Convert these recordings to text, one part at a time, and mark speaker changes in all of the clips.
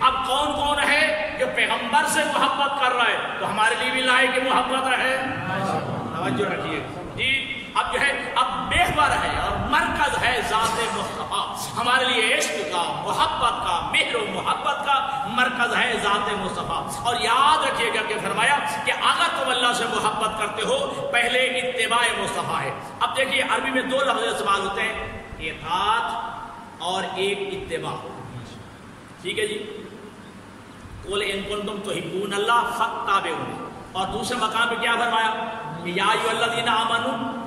Speaker 1: اب کون کون ہے جو پیغمبر سے محبت کر رہا ہے تو ہمارے لیے بھی لائے کہ محبت ہے. توجہ رکھیے جی. اب جو ہے اب محور ہے اور مرکز ہے ذات مصطفیٰ. ہمارے لیے عشق کا محبت کا مہر و محبت کا مرکز ہے ذات مصطفیٰ. اور یاد رکھیے گا کہ فرمایا کہ اگر تم اللہ سے محبت کرتے ہو پہلے اتباع مصطفیٰ ہے. اب دیکھیے عربی میں دو لفظ استعمال ہوتے ہیں اطاعت اور ایک اتباع. ٹھیک ہے جی. قل ان کنتم تحبون اللہ فاتبعونی. اور دوسرے مقام پہ کیا فرمایا کہ یا ایھا الذین آمنوا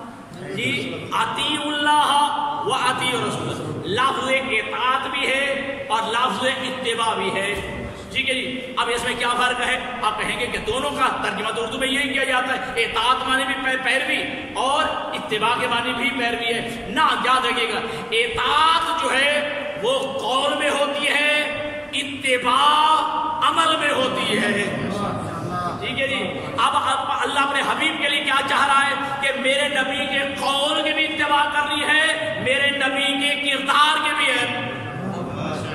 Speaker 1: جی اطیعوا اللہ و اطیعوا الرسول. لفظ اطاعت بھی ہے اور لفظ اتباع بھی ہے. ٹھیک ہے جی. اب اس میں کیا فرق ہے؟ آپ کہیں گے کہ دونوں کا ترجمہ تو اردو میں یہی کیا جاتا ہے اطاعت معنی بھی پیروی اور اتباع کے معنی بھی پیروی ہے. نہ یاد رکھیے گا اطاعت جو ہے وہ قول میں ہوتی ہے اتباع عمل میں ہوتی ہے. ٹھیک ہے جی. اب اللہ اپنے حبیب کے لیے کیا چاہ رہا ہے کہ میرے نبی کے قول کی بھی اتباع کرنی ہے میرے نبی کے کردار کے بھی ہے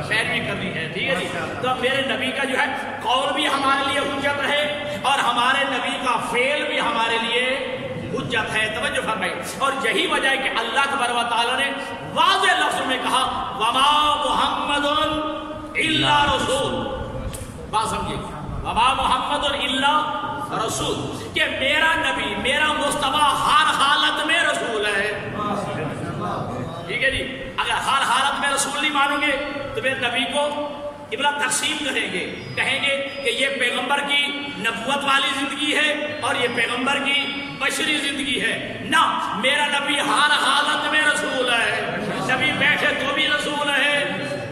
Speaker 1: پیروی کرنی ہے. ٹھیک ہے جی. تو میرے نبی کا جو ہے قول بھی ہمارے لیے حجت رہے اور ہمارے نبی کا فعل بھی ہمارے لیے حجت ہے. توجہ فرمائیے. اور یہی وجہ ہے کہ اللہ تبارک و تعالیٰ نے واضح لفظوں میں کہا وما محمد الا رسول. بات سمجھیے وما محمد الا رسول کہ میرا نبی میرا مصطفیٰ ہر حالت میں رسول ہے. ٹھیک ہے جی. اگر ہر حالت میں رسول نہیں مانیں گے تو پھر نبی کو ابلا تقسیم کریں گے کہیں گے کہ یہ پیغمبر کی نبوت والی زندگی ہے اور یہ پیغمبر کی بشری زندگی ہے. نہ میرا نبی ہر حالت میں رسول ہے. نبی بیٹھے تو بھی رسول ہے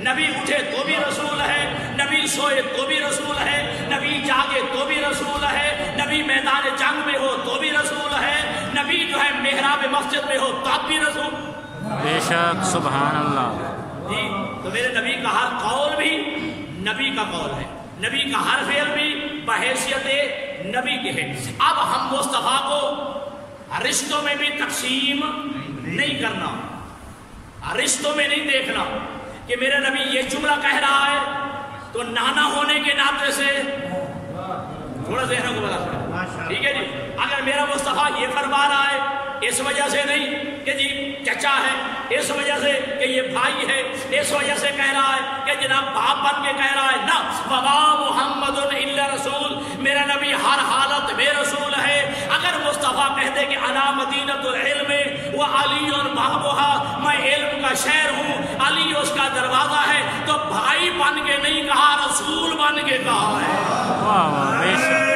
Speaker 1: نبی اٹھے تو بھی رسول ہے نبی سوئے تو بھی رسول ہے نبی جاگے تو بھی رسول ہے نبی میدان جنگ میں ہو تو بھی رسول ہے نبی جو ہے محراب مسجد میں ہو تو اب بھی رسول.
Speaker 2: بے شک سبحان اللہ
Speaker 1: جی. تو میرے نبی کا ہر قول بھی نبی کا قول ہے نبی کا ہر فعل بھی بحیثیت نبی کے ہے. اب ہم مصطفیٰ کو رشتوں میں بھی تقسیم نہیں کرنا رشتوں میں نہیں دیکھنا کہ میرا نبی یہ جملہ کہہ رہا ہے تو نانا ہونے کے ناطے سے تھوڑا ذہنوں کو بتا. ٹھیک ہے جی. اگر میرا مصطفیٰ یہ فرما رہا ہے اس وجہ سے نہیں کہ جی چچا ہے اس وجہ سے کہ یہ بھائی ہے اس وجہ سے کہہ رہا ہے کہ جناب باپ بن کے کہہ رہا ہے. نہ وما محمد الا رسول میرا نبی ہر حالت میں رسول ہے. اگر مصطفیٰ کہتے کہ انا مدینۃ العلم و علی بابھا میں علم کا شہر ہوں علی اس کا دروازہ ہے تو بھائی بن کے نہیں کہا رسول بن کے کہا ہے.
Speaker 2: واہ واہ بے شک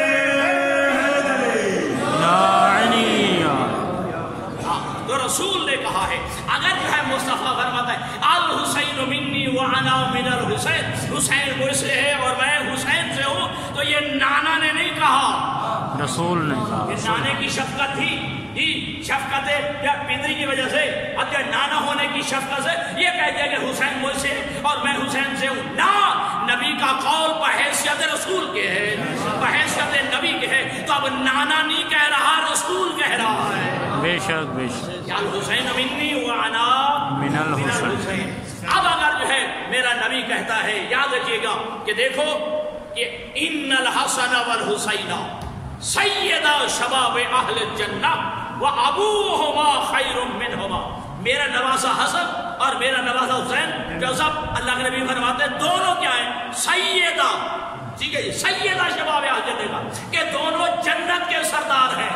Speaker 1: تو رسول نے کہا ہے. اگر جو ہے مصطفیٰ فرماتا ہے الحسین منی وانا من الحسین حسین مجھ سے ہے اور میں حسین سے ہوں تو یہ نانا نے نہیں کہا
Speaker 2: رسول نے کہا.
Speaker 1: یہ نانے کی شفقت تھی جی شفقت یا پدری کی وجہ سے اب نانا ہونے کی شفقت سے یہ کہہ دیا کہ حسین مجھ سے اور میں حسین سے ہوں. نہ نبی کا قول بحیثیت رسول کے ہے بحیثیت نبی کے ہے. تو اب نانا نہیں کہہ رہا رسول کہہ رہا ہے.
Speaker 2: بے شک بے شک.
Speaker 1: الحسین منی وانا
Speaker 2: من الحسین.
Speaker 1: اب اگر جو ہے میرا نبی کہتا ہے یاد رکھیے گا کہ دیکھو کہ ان الحسن والحسین سیدہ شباب اہل الجنہ وابوہما خیر منہما. میرا نواسا حسن اور میرا نواسا حسین جو سب اللہ کے نبی فرماتے ہیں دونوں کیا ہیں سیدہ. ٹھیک ہے جی. سیدہ شباب اہل جنہ کا کہ دونوں جنت کے سردار ہیں.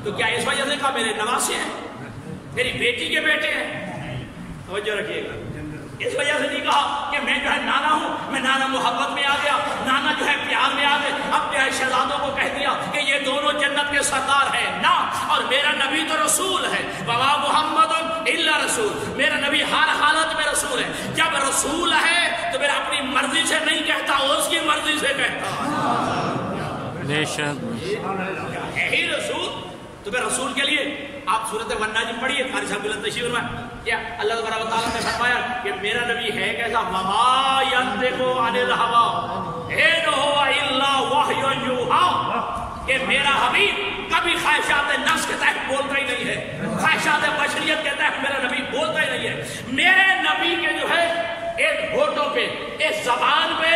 Speaker 1: تو کیا اس وجہ سے کہا میرے نواسے ہیں میری بیٹی کے بیٹے ہیں. توجہ رکھیے گا. اس وجہ سے نہیں کہا کہ میں جو ہے نانا ہوں میں نانا محبت میں آ گیا نانا جو ہے پیار میں آ گئے اب جو ہے شہزادوں کو کہہ دیا کہ یہ دونوں جنت کے سردار ہیں. نہ اور میرا نبی تو رسول ہے وما محمد الا رسول میرا نبی ہر حالت میں رسول ہے. جب رسول ہے تو میرا اپنی مرضی سے نہیں کہتا اس کی مرضی سے کہتا.
Speaker 2: بے شک
Speaker 1: یہی رسول تو پھر رسول کے لیے آپ سورت والنجم پڑھیے قاری صاحب بلند تشریف میں کیا اللہ تبارک و تعالیٰ نے فرمایا کہ میرا نبی ہے کیسا وما ينطق عن الهوى ان هو الا وحی یوحی کہ میرا حبیب کبھی خواہشات نفس کے تحت بولتا ہی نہیں ہے خواہشات بشریت کے تحت میرا نبی بولتا ہی نہیں ہے. میرے نبی کے جو ہے ایک ہوٹوں پہ ایک زبان پہ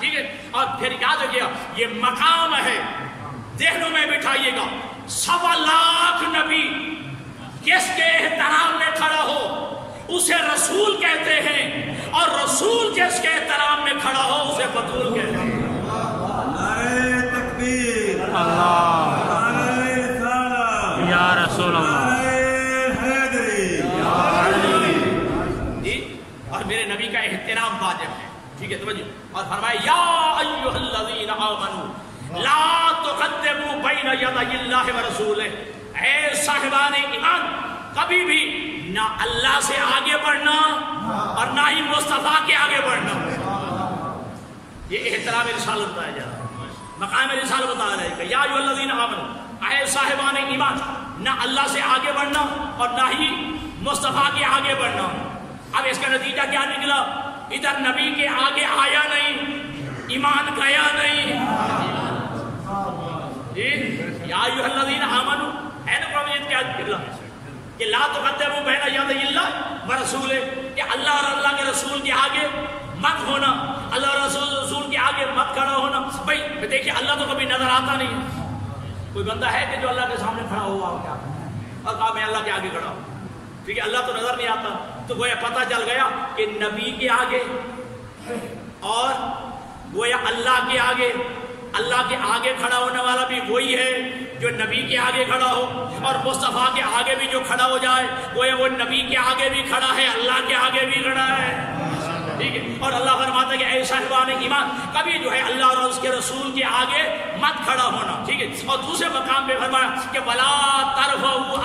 Speaker 1: ٹھیک ہے. اور پھر یاد رکھیے یہ مقام ہے، ذہنوں میں بٹھائیے گا. 1.25 لاکھ نبی کس کے احترام میں کھڑا ہو اسے رسول کہتے ہیں، اور رسول جس کے احترام میں کھڑا ہو اسے بطول کہتے ہیں.
Speaker 3: نعرہ تکبیر،
Speaker 2: اللہ
Speaker 3: نعرہ رسالہ،
Speaker 2: یا رسول اللہ.
Speaker 1: اور میرے نبی کا احترام واجب ہے، ٹھیک ہے توجہ. اور فرمایا یا ایھا الذین آمنوا لا تقدموا بین یدی اللہ ورسولہ. اے صاحبان ایمان، کبھی بھی نہ اللہ سے آگے بڑھنا اور نہ ہی مصطفیٰ کے آگے بڑھنا. یہ احترام رسالت بتایا جا رہا ہے، مقام رسالت بتایا رہا ہے کہ یا ایھا الذین آمنوا، اے صاحبان ایمان، نہ اللہ سے آگے بڑھنا اور نہ ہی مصطفیٰ کے آگے بڑھنا. اب اس کا نتیجہ کیا نکلا؟ ادھر نبی کے آگے آیا نہیں، ایمان گیا نہیں. یا ایھا الذین آمنوا، ہے نا قومیت کیا نکلا کہ لا تقدموا بین یدی اللہ ورسولہ، کہ اللہ اور اللہ کے رسول کے آگے مت ہونا، اللہ اور رسول کے آگے مت کھڑا ہونا. بھائی دیکھیے اللہ تو کبھی نظر آتا نہیں. کوئی بندہ ہے کہ جو اللہ کے سامنے کھڑا ہوا ہو کیا اور کہا میں اللہ کے آگے کھڑا ہوں، ٹھیک ہے اللہ تو نظر نہیں آتا. تو گویا پتہ چل گیا کہ نبی کے آگے اور گویا اللہ کے آگے کھڑا ہونے والا بھی وہی ہے جو نبی کے آگے کھڑا ہو، اور مصطفیٰ کے آگے بھی جو کھڑا ہو جائے گویا وہ نبی کے آگے بھی کھڑا ہے، اللہ کے آگے بھی کھڑا ہے، ٹھیک ہے. اور اللہ فرماتا ہے کہ اے صاحبان ایمان، کبھی جو ہے اللہ اور اس کے رسول کے آگے مت کھڑا ہونا، ٹھیک ہے. اور دوسرے مقام پہ فرمایا کہ وَلَا تَرْفَعُوا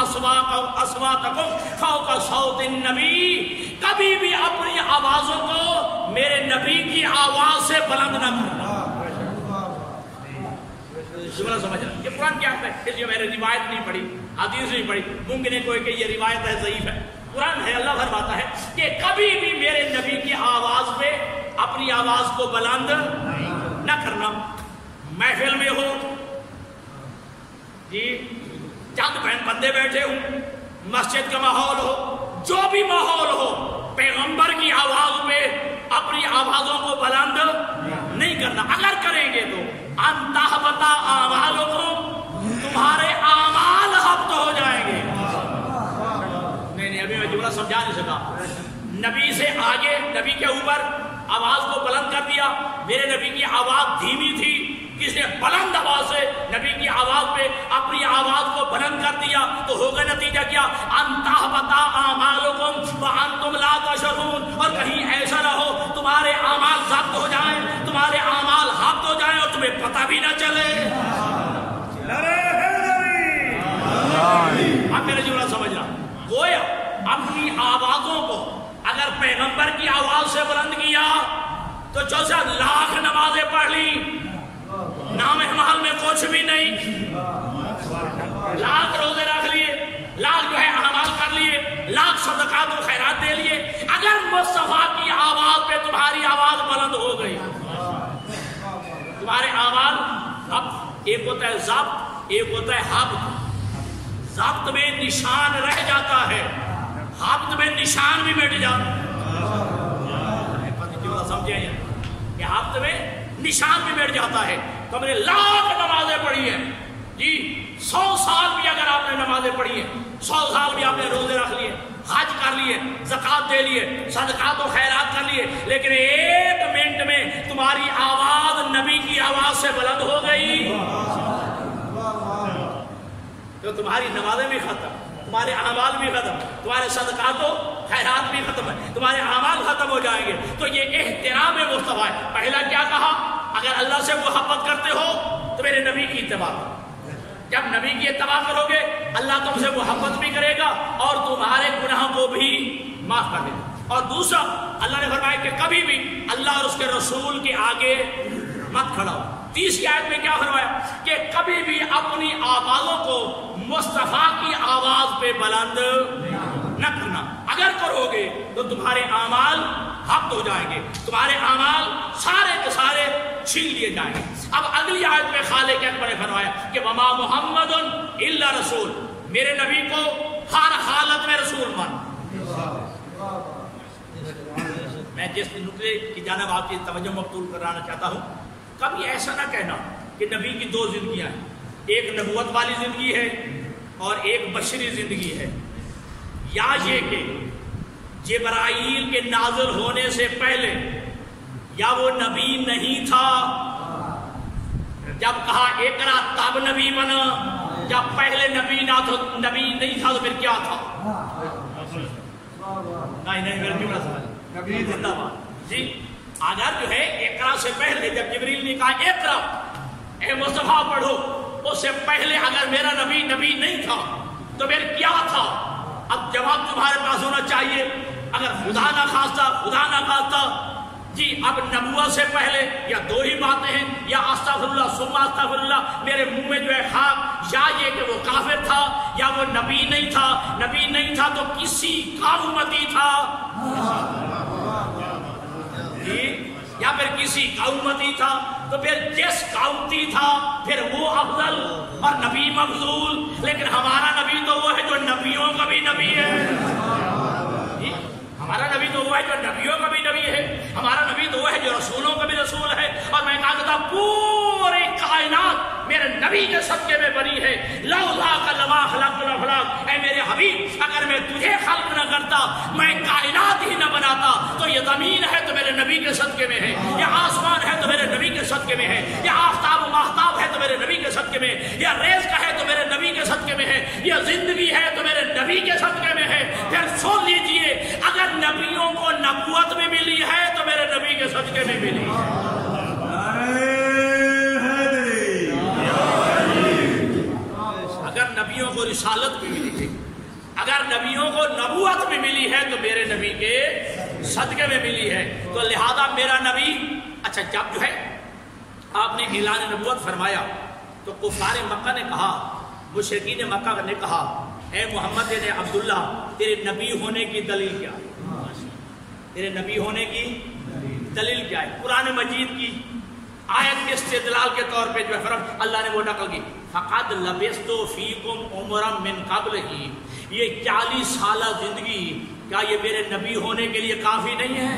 Speaker 1: أَصْوَاتَكُمْ فَوْقَ صَوْتِ النَّبِيِّ، کبھی بھی اپنی آوازوں کو میرے نبی کی آواز سے بلند نہ کرنا. جملہ سمجھ رہا یہ قرآن کیا ہے؟ اس لیے میں نے روایت نہیں پڑھی، حدیث نہیں پڑھی، ممکن ہے کوئی کہ یہ روایت ہے ضعیف ہے. قرآن ہے، اللہ فرماتا ہے کہ کبھی بھی میرے نبی کی آواز پہ اپنی آواز کو بلند نہ کرنا. محفل میں ہو جی، چند بندے بیٹھے ہوں، مسجد کا ماحول ہو، جو بھی ماحول ہو، پیغمبر کی آواز پہ اپنی آوازوں کو بلند نہیں کرنا. اگر کریں گے تو ان تحبط اعمالکم، تمہارے اعمال حبط ہو جائیں گے. نہیں ابھی میں جملہ سمجھا نہیں سکا. نبی سے آگے، نبی کے اوپر آواز کو بلند کر دیا. میرے نبی کی آواز دھیمی تھی، کس نے بلند آواز سے نبی کی آواز پہ اپنی آواز کو بلند کر دیا تو ہوگا نتیجہ کیا؟ ان تحبط اعمالکم وانتم لا تشعرون. اور کہیں ایسا نہ ہو تمہارے اعمال ضبط ہو جائیں، تمہارے اعمال حبط ہو جائیں اور تمہیں پتہ بھی نہ چلے. اب میرا جملہ سمجھنا، گویا اپنی آوازوں کو اگر پیغمبر کی آواز سے بلند کیا تو 4 لاکھ نمازیں پڑھ لی، نام محل میں کچھ بھی نہیں، لاکھ روزے رکھ لیے، لاکھ جو ہے اعمال کر لیے، لاکھ صدقات و خیرات دے لیے، اگر مصطفیٰ کی آواز پہ تمہاری آواز بلند ہو گئی، تمہارے اعمال اب ایک ہوتا ہے ضبط، ایک ہوتا ہے حبط. ضبط میں نشان رہ جاتا ہے، حبط میں نشان بھی مٹ جاتا ہے. سمجھے کہ حبط میں نشان بھی مٹ جاتا ہے. تو ہم نے لاکھ نمازیں پڑھی ہیں جی، 100 سال بھی اگر آپ نے نمازیں پڑھی ہیں، 100 سال بھی آپ نے روزے رکھ لیے، حج کر لیے، زکوٰۃ دے لیے، صدقات و خیرات کر لیے، لیکن 1 منٹ میں تمہاری آواز نبی کی آواز سے بلند ہو گئی تو تمہاری نمازیں بھی ختم، تمہارے اعمال بھی ختم، تمہارے صدقات و خیرات بھی ختم ہے، تمہارے اعمال ختم ہو جائیں گے. تو یہ احترام مصطفیٰ ہے. پہلا کیا کہا؟ اگر اللہ سے محبت کرتے ہو تو میرے نبی کی اتباع کرو. جب نبی کی اتباع کرو گے اللہ تم سے محبت بھی کرے گا اور تمہارے گناہوں کو بھی معاف کر دے گا. اور دوسرا اللہ نے فرمایا کہ کبھی بھی اللہ اور اس کے رسول کے آگے مت کھڑا ہو. تیسری آیت میں کیا فرمایا کہ کبھی بھی اپنی آوازوں کو مصطفیٰ کی آواز پہ بلند نہ کرنا. اگر کرو گے تو تمہارے اعمال حبط ہو جائیں گے، تمہارے اعمال سارے کے سارے چھین لیے جائیں گے. اب اگلی آیت میں خالق اکبر نے فرمایا کہ وما محمد الا رسول، میرے نبی کو ہر حالت میں رسول مان. میں جس نقطے کی جانب آپ کی توجہ مبذول کرانا چاہتا ہوں، کبھی ایسا نہ کہنا کہ نبی کی دو زندگیاں ہیں، ایک نبوت والی زندگی ہے اور ایک بشری زندگی ہے، یا یہ کہ جبرائیل کے نازل ہونے سے پہلے یا وہ نبی نہیں تھا، جب کہا اقرا تب نبی بنا، جب پہلے نبی نہیں تھا تو پھر کیا تھا؟ نہیں میرا جملہ سمجھ، نبی زندہ باد جی۔ اگر جو ہے اقرا سے پہلے جب جبریل نے کہا اقرا اے مصطفیٰ پڑھو، اس سے پہلے اگر میرا نبی نہیں تھا تو پھر کیا تھا؟ اب جواب تمہارے پاس ہونا چاہیے، اگر خدا نہ خواستہ جی اب نبوت سے پہلے یا دو ہی باتیں ہیں، یا استغفر اللہ ثم استغفر اللہ، میرے منہ میں جو ہے خاک، یا یہ کہ وہ کافر تھا یا وہ نبی نہیں تھا تو کسی کا امتی تھا جی، یا پھر کسی کا امتی تھا، تو پھر جس کا امتی تھا پھر وہ افضل اور نبی مفضول، لیکن ہمارا نبی تو وہ ہے جو نبیوں کا بھی نبی ہے، ہمارا نبی تو وہ ہے جو نبیوں کا بھی نبی ہے، ہمارا نبی تو وہ ہے جو رسولوں کا بھی رسول ہے، اور میں کہا تھا پوری کائنات میرے نبی کے صدقے میں بنی ہے، لولا کا لما خلقت الافلاق، اے میرے حبیب اگر میں تجھے خلق نہ کرتا، میں کائنات ہی نہ بناتا، تو یہ زمین ہے تو میرے نبی کے صدقے میں ہے، یہ آسمان ہے تو میرے نبی کے صدقے میں ہے، یہ آفتاب و ماہتاب ہے تو میرے نبی کے صدقے میں، یہ ریز کا ہے تو میرے نبی کے صدقے میں ہے، یہ زندگی ہے تو میرے نبی کے صدقے میں ہے۔ پھر سن لیجئے، اگر نبیوں کو نبوت میں ملی ہے تو میرے نبی کے صدقے میں ملی ہے۔ اگر نبیوں کو رسالت بھی ملی ہے، اگر نبیوں کو نبوت بھی ملی ہے تو میرے نبی کے صدقے میں ملی ہے، تو لہذا میرا نبی اچھا جب جو ہے آپ نے اعلان نبوت فرمایا تو کفار مکہ نے کہا، مشرکین مکہ نے کہا، اے محمد ابن عبداللہ تیرے نبی ہونے کی دلیل کیا ہے؟ تیرے نبی ہونے کی دلیل کیا ہے؟ قرآن مجید کی آیت کے استدلال کے طور پہ جو ہے اللہ نے وہ نقل کی، فقد لبثت فیکم عمرا من قبلہ، یہ 40 سالہ زندگی کیا یہ میرے نبی ہونے کے لیے کافی نہیں ہے؟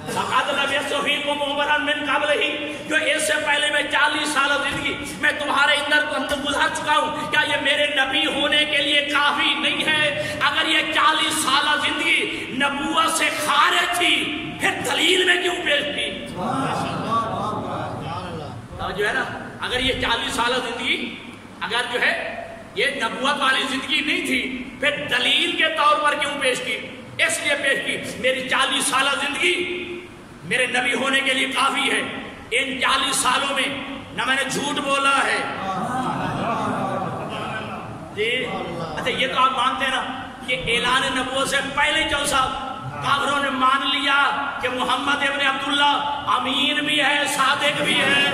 Speaker 1: فقد لبثت فیکم عمرا من قبلہ، جو اس سے پہلے میں 40 سالہ زندگی میں تمہارے اندر گزار چکا ہوں، کیا یہ میرے نبی ہونے کے لیے کافی نہیں ہے؟ اگر یہ 40 سالہ زندگی نبوت سے خارج تھی پھر دلیل میں کیوں پیش کی؟ جو ہے نا، اگر یہ 40 سالہ زندگی اگر جو ہے یہ نبوت والی زندگی نہیں تھی پھر دلیل کے طور پر کیوں پیش کی؟ اس لیے پیش کی میری 40 سالہ زندگی میرے نبی ہونے کے لیے کافی ہے، ان 40 سالوں میں نہ میں نے جھوٹ بولا ہے جی۔ اچھا یہ تو آپ مانتے ہیں نا کہ اعلان نبوت سے پہلے 4 سال کافروں نے مان لیا کہ محمد ابن عبداللہ امین بھی ہے صادق بھی ہے،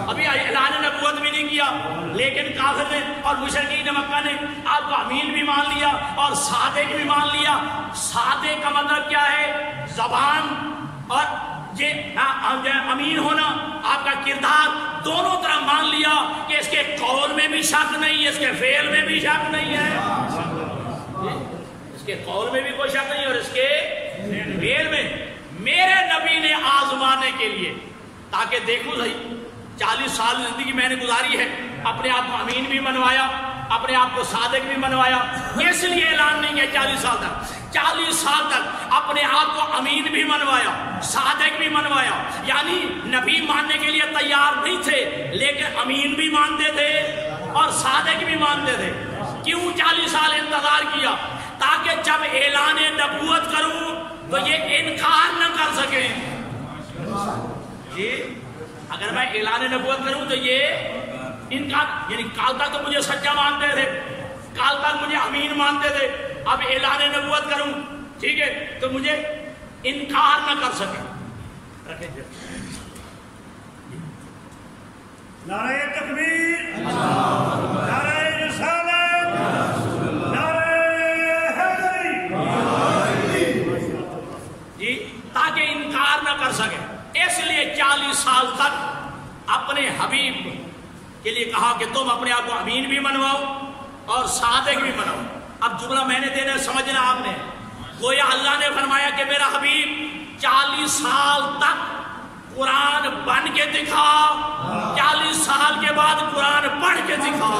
Speaker 1: ابھی اعلان نبوت بھی نہیں کیا، لیکن کافر نے اور مشرکین مکہ نے آپ کو امین بھی مان لیا اور صادق بھی مان لیا۔ صادق کا مطلب کیا ہے؟ زبان اور امین ہونا، آپ کا کردار دونوں طرح مان لیا کہ اس کے قول میں بھی شک نہیں ہے، اس کے فعل میں بھی شک نہیں ہے، اس کے قول میں بھی کوئی شک نہیں اور اس کے فعل میں۔ میرے نبی نے آزمانے کے لیے، تاکہ دیکھو صحیح 40 سال زندگی میں نے گزاری ہے، اپنے آپ کو امین بھی منوایا، اپنے آپ کو صادق بھی منوایا، اس لیے اعلان نہیں ہے 40 سال تک۔ 40 سال تک اپنے آپ کو امین بھی منوایا، صادق بھی منوایا، یعنی نبی ماننے کے لیے تیار نہیں تھے لیکن امین بھی مانتے تھے اور صادق بھی مانتے تھے۔ کیوں 40 سال انتظار کیا؟ تاکہ جب اعلان نبوت کروں تو یہ انکار نہ کر سکیں جی۔ اگر میں اعلان نبوت کروں تو یہ انکار، یعنی کال تک تو مجھے سچا مانتے تھے، کال تک مجھے امین مانتے تھے، اب اعلان نبوت کروں ٹھیک ہے تو مجھے انکار نہ کر سکے۔
Speaker 3: نعرہ تکبیر، نعرہ رسالت، نعرہ حیدری
Speaker 1: جی، تاکہ انکار نہ کر سکے، اس لیے 40 سال تک اپنے حبیب کے لیے کہا کہ تم اپنے آپ کو امین بھی منواؤ اور صادق بھی منواؤ۔ اب جملہ میں نے دینا سمجھنا آپ نے. گویا اللہ نے فرمایا کہ میرا حبیب 40 سال تک قرآن بن کے دکھا, 40 سال کے بعد قرآن پڑھ کے دکھا.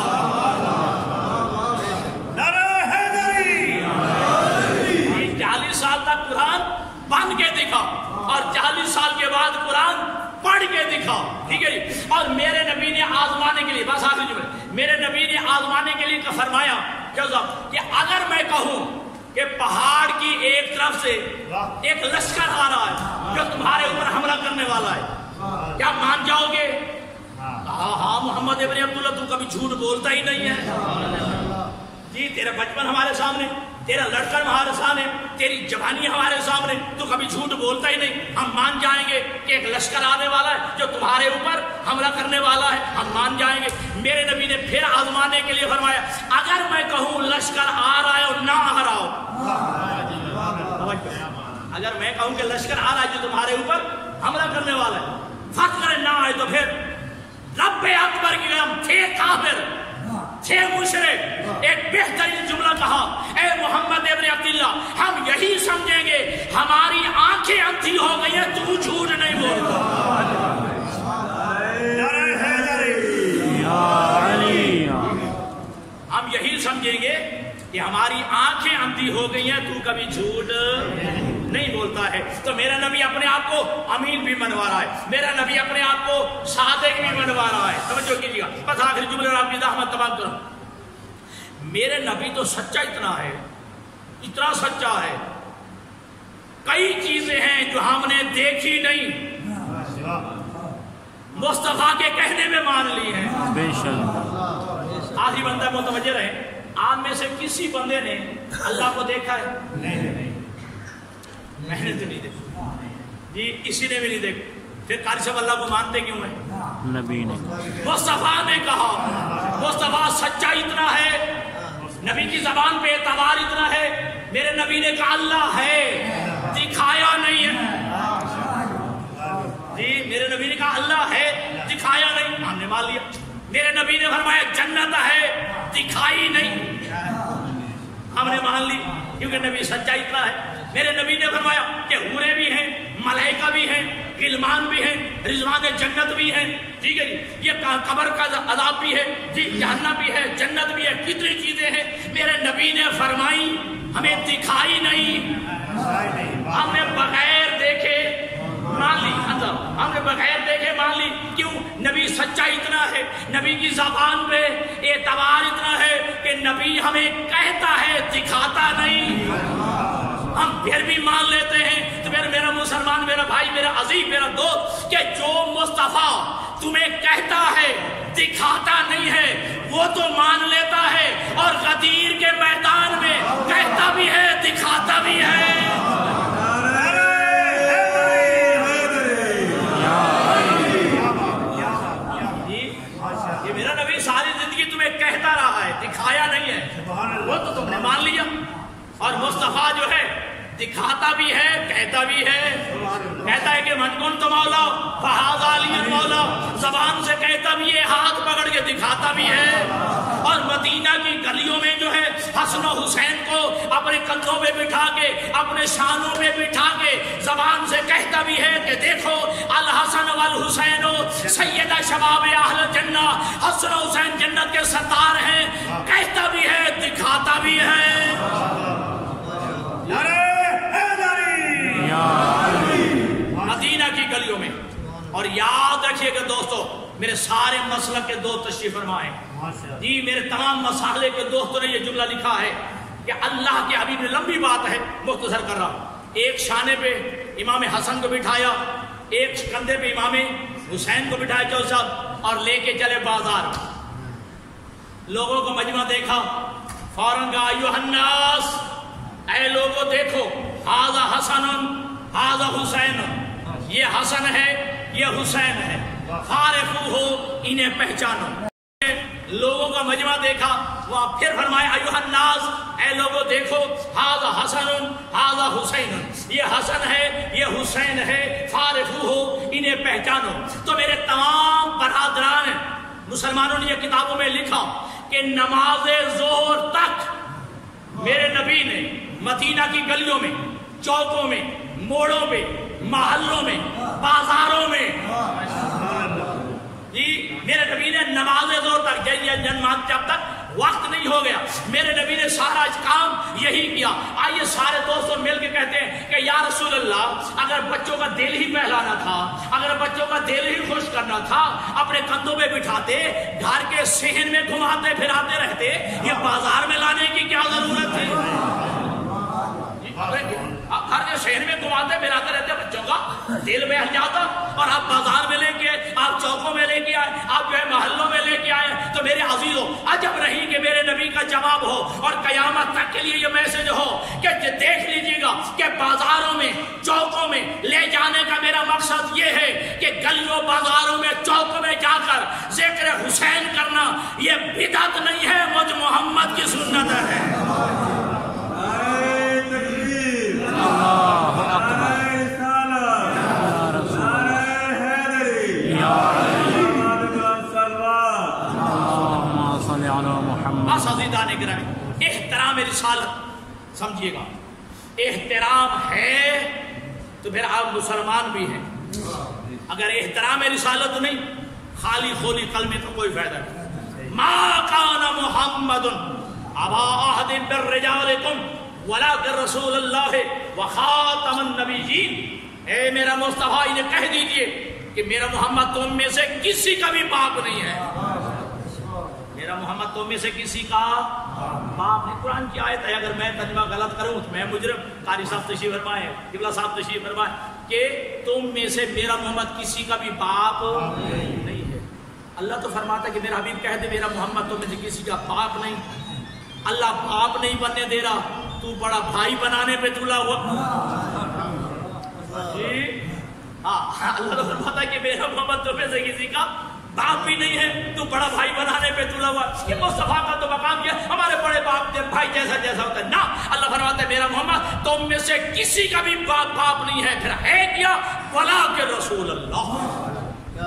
Speaker 3: نعرہ حیدری.
Speaker 1: 40 سال تک قرآن بن کے دکھا اور 40 سال کے بعد قرآن پڑھ کے دکھا. ٹھیک ہے جی. اور میرے نبی نے آزمانے کے لیے, بس آخری جملے, میرے نبی نے آزمانے کے لیے فرمایا کہ اگر میں کہوں کہ پہاڑ کی ایک طرف سے ایک لشکر آ رہا ہے جو تمہارے اوپر حملہ کرنے والا ہے, کیا مان جاؤ گے؟ ہاں محمد ابن عبداللہ تو کبھی جھوٹ بولتا ہی نہیں ہے جی. تیرا بچپن ہمارے سامنے, تیرا لڑکن ہمارے سامنے, تیری جوانی ہمارے سامنے, تو کبھی جھوٹ بولتا ہی نہیں. ہم مان جائیں گے کہ ایک لشکر آنے والا ہے جو تمہارے اوپر حملہ کرنے والا ہے, ہم مان جائیں گے. میرے نبی نے پھر آزمانے کے لیے فرمایا اگر میں کہوں لشکر آ رہا ہے اور نہ آ رہا ہو, اگر میں کہوں کہ لشکر آ رہا ہے جو تمہارے اوپر حملہ کرنے والا ہے, فرق کرے نہ آئے, تو پھر رب اکبر کی قسم تھے کافر, تھے مشرک, ایک بہترین جملہ کہا اے محمد ابن عبداللہ ہم یہی سمجھیں گے ہماری آنکھیں اندھی ہو گئی ہیں, تو جھوٹ نہیں بولتا. ہم یہی سمجھیں گے کہ ہماری آنکھیں اندھی ہو گئی ہیں, تو کبھی جھوٹ نہیں بولتا ہے. تو میرا نبی اپنے آپ کو امین بھی منوا رہا ہے, میرا نبی اپنے آپ کو صادق بھی منوا رہا ہے. توجہ کیجیے گا, بس آخری جملے اور آپ کی زحمت تمام کروں. میرے نبی تو سچا اتنا ہے, اتنا سچا ہے, کئی چیزیں ہیں جو ہم نے دیکھی نہیں, مصطفیٰ کے کہنے میں مان لی ہیں.
Speaker 2: بے شک.
Speaker 1: آخری بندہ متوجہ رہے, آپ میں سے کسی بندے نے اللہ کو دیکھا ہے؟ نہیں, میں نے تو نہیں دیکھا جی, کسی نے بھی نہیں دیکھا. پھر قاری صاحب اللہ کو مانتے کیوں ہیں؟
Speaker 2: نبی نے.
Speaker 1: مصطفیٰ نے کہا, مصطفیٰ سچا اتنا ہے, نبی کی زبان پہ اعتبار اتنا ہے. میرے نبی نے کہا اللہ ہے, دکھایا نہیں ہے جی. میرے نبی نے کہا اللہ ہے, دکھایا نہیں, ہم نے مان لیا. میرے نبی نے فرمایا جنت ہے, دکھائی نہیں, ہم نے مان لی کیونکہ نبی سچا اتنا ہے. میرے نبی نے فرمایا کہ حوریں بھی ہیں, ملائکہ بھی ہیں, غلمان بھی ہیں, رضوان جنت بھی ہیں. ٹھیک ہے جی. یہ قبر کا عذاب بھی ہے جی, جہنم بھی ہے, جنت بھی ہے, کتنی چیزیں ہیں. میرے نبی نے فرمائی ہمیں دکھائی نہیں, ہم نے بغیر دیکھے مان لی. ہم نے بغیر دیکھے مان لی. کیوں؟ نبی سچا اتنا ہے, نبی کی زبان پہ اعتبار اتنا ہے کہ نبی ہمیں کہتا ہے, دکھاتا نہیں. ہم پھر بھی مان لیتے ہیں. تو میرا مسلمان, میرا بھائی, میرا عزیز, میرا دوست, کہ جو مصطفیٰ تمہیں کہتا ہے دکھاتا نہیں ہے وہ تو مان لیتا ہے, اور غدیر کے میدان میں کہتا بھی ہے دکھاتا بھی ہے. میرا نبی ساری زندگی تمہیں کہتا رہا ہے, دکھایا نہیں ہے, وہ تو تم نے مان لیا. اور مصطفیٰ جو ہے دکھاتا بھی ہے, کہتا بھی ہے. کہتا ہے کہ من کنت مولا فہذا علی مولا, زبان سے کہتا بھی ہے, ہاتھ پکڑ کے دکھاتا بھی ہے. اور مدینہ کی گلیوں میں جو ہے حسن و حسین کو اپنے کندھوں پہ بٹھا کے, اپنے شانوں پہ بٹھا کے زبان سے کہتا بھی ہے کہ دیکھو الحسن والحسین سیدہ شباب اہل جنہ, حسن و حسین جنت کے سردار ہیں. کہتا بھی ہے, دکھاتا بھی ہے. مدینہ کی گلیوں میں. اور یاد رکھیے کہ دوستو, میرے سارے مسلک کے دوست تشریف فرمائیں جی, میرے تمام مسالے کے دوستوں نے یہ جملہ لکھا ہے کہ اللہ کے حبیب نے, لمبی بات ہے مختصر کر رہا ہوں, ایک شانے پہ امام حسن کو بٹھایا, ایک کندھے پہ امام حسین کو بٹھایا چودھری صاحب, اور لے کے چلے بازار. لوگوں کو مجمع دیکھا, فوراً کہا ایھا الناس, اے لوگوں دیکھو, ھذا حسن ھذا حسین, یہ حسن ہے یہ حسین ہے, فارفوہ, انہیں پہچانو. لوگوں کا مجمع دیکھا, وہاں پھر فرمایا ایھا الناس, اے لوگوں دیکھو, ھذا حسن ھذا حسین, یہ حسن ہے یہ حسین ہے, فارفوہ, انہیں پہچانو. تو میرے تمام برادران مسلمانوں نے یہ کتابوں میں لکھا کہ نماز ظہر تک میرے نبی نے مدینہ کی گلیوں میں، چوکوں میں، موڑوں پہ، محلوں میں، بازاروں میں، جی میرے نبی نے نماز ظہر تک جب تک وقت نہیں ہو گیا میرے نبی نے سارا کام یہی کیا. آئیے سارے دوستوں مل کے کہتے ہیں کہ یا رسول اللہ اگر بچوں کا دل ہی بہلانا تھا، اگر بچوں کا دل ہی خوش کرنا تھا، اپنے کندھوں پہ بٹھاتے، گھر کے صحن میں گھماتے پھراتے رہتے، یہ بازار میں لانے کی کیا ضرورت تھی؟ گھر کے شہر میں گھماتے پھراتے رہتے، بچوں کا دل بہل جاتا، اور آپ بازار میں لے کے، آپ چوکوں میں لے کے آئے، آپ جو ہے محلوں میں لے کے آئے. تو میرے عزیزوں عجب نہیں کہ میرے نبی کا جواب ہو اور قیامت تک کے لیے یہ میسج ہو کہ دیکھ لیجیے گا کہ بازاروں میں، چوکوں میں لے جانے کا میرا مقصد یہ ہے کہ گلیوں بازاروں میں، چوکوں میں جا کر ذکر حسین کرنا یہ بدعت نہیں ہے، مجھ محمد کی سنت ہے. عزیزان گرامی، احترام رسالت سمجھیے گا، احترام ہے تو پھر آپ مسلمان بھی ہیں. اگر احترام رسالت نہیں، خالی خولی کلمے تو کوئی فائدہ نہیں. ما کان محمد ابا احد من رجالکم ولکن رسول اللہ وخاتم النبیین. اے میرا مصطفیٰ انہیں کہہ دیجئے کہ میرا محمد تم میں سے کسی کا بھی باپ نہیں ہے. میرا محمد تم میں سے کسی کا باپ نہیں. قرآن کی آیت ہے، اگر میں ترجمہ غلط کروں تو میں مجرم. قاری صاحب تشریف فرمائے، قبلہ صاحب تشریف فرمائے کہ تم میں سے میرا محمد کسی کا بھی باپ نہیں ہے. اللہ تو فرماتا ہے کہ میرا حبیب کہہ دے میرا محمد تم میں سے کسی کا باپ نہیں. اللہ باپ نہیں بننے دے رہا، تو بڑا بھائی بنانے پہ تلا ہوا. جی ہاں، اللہ تو فرماتا ہے کہ میرا محمد تم میں سے کسی کا باپ بھی نہیں ہے، تو بڑا بھائی بنانے پہ تلا ہوا. یہ مصطفیٰ کا تو مقام کیا، ہمارے بڑے باپ بھائی جیسا جیسا ہوتا ہے نا. اللہ فرماتا ہے میرا محمد تم میں سے کسی کا بھی باپ نہیں ہے. پھر ہے کیا؟ ولا کے رسول اللہ،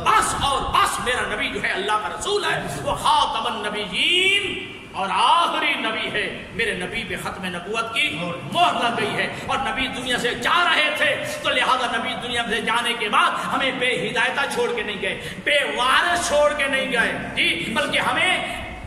Speaker 1: بس اور بس میرا نبی جو ہے اللہ کا رسول ہے، وہ خاتم النبیین اور آخری نبی ہے. میرے نبی پہ ختم نبوت کی مہر لگ گئی ہے، اور نبی دنیا سے جا رہے تھے تو لہذا نبی دنیا سے جانے کے بعد ہمیں بے ہدایتہ چھوڑ کے نہیں گئے، بے وارث چھوڑ کے نہیں گئے جی، بلکہ ہمیں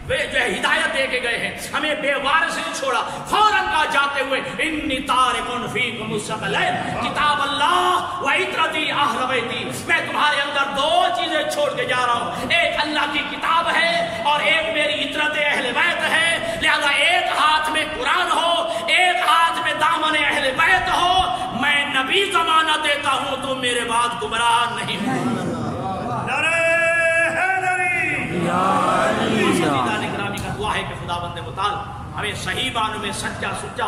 Speaker 1: جو ہے ہدایت دے کے گئے ہیں، ہمیں بے وارث نہیں چھوڑا. فوراً کہا جاتے ہوئے انی تارکن فیکم الثقلین کتاب اللہ و عترتی اہل بیتی. میں تمہارے اندر دو چیزیں چھوڑ کے جا رہا ہوں، ایک اللہ کی کتاب ہے اور ایک میری عترت اہل بیت ہے. لہذا ایک ہاتھ میں قرآن ہو، ایک ہاتھ میں دامن اہل بیت ہو. میں نبی ضمانت دیتا ہوں تو میرے بعد گمراہ نہیں ہوں. گرامی کا دعا ہے کہ خداوند متعال ہمیں صحیح معنوں میں سچا سچا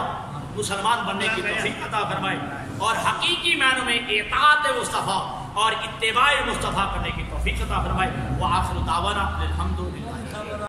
Speaker 1: مسلمان بننے کی توفیق عطا فرمائے، اور حقیقی معنوں میں اطاعت مصطفیٰ اور اتباع مصطفیٰ کرنے کی توفیق عطا فرمائے. وآخر دعوانا الحمدللہ.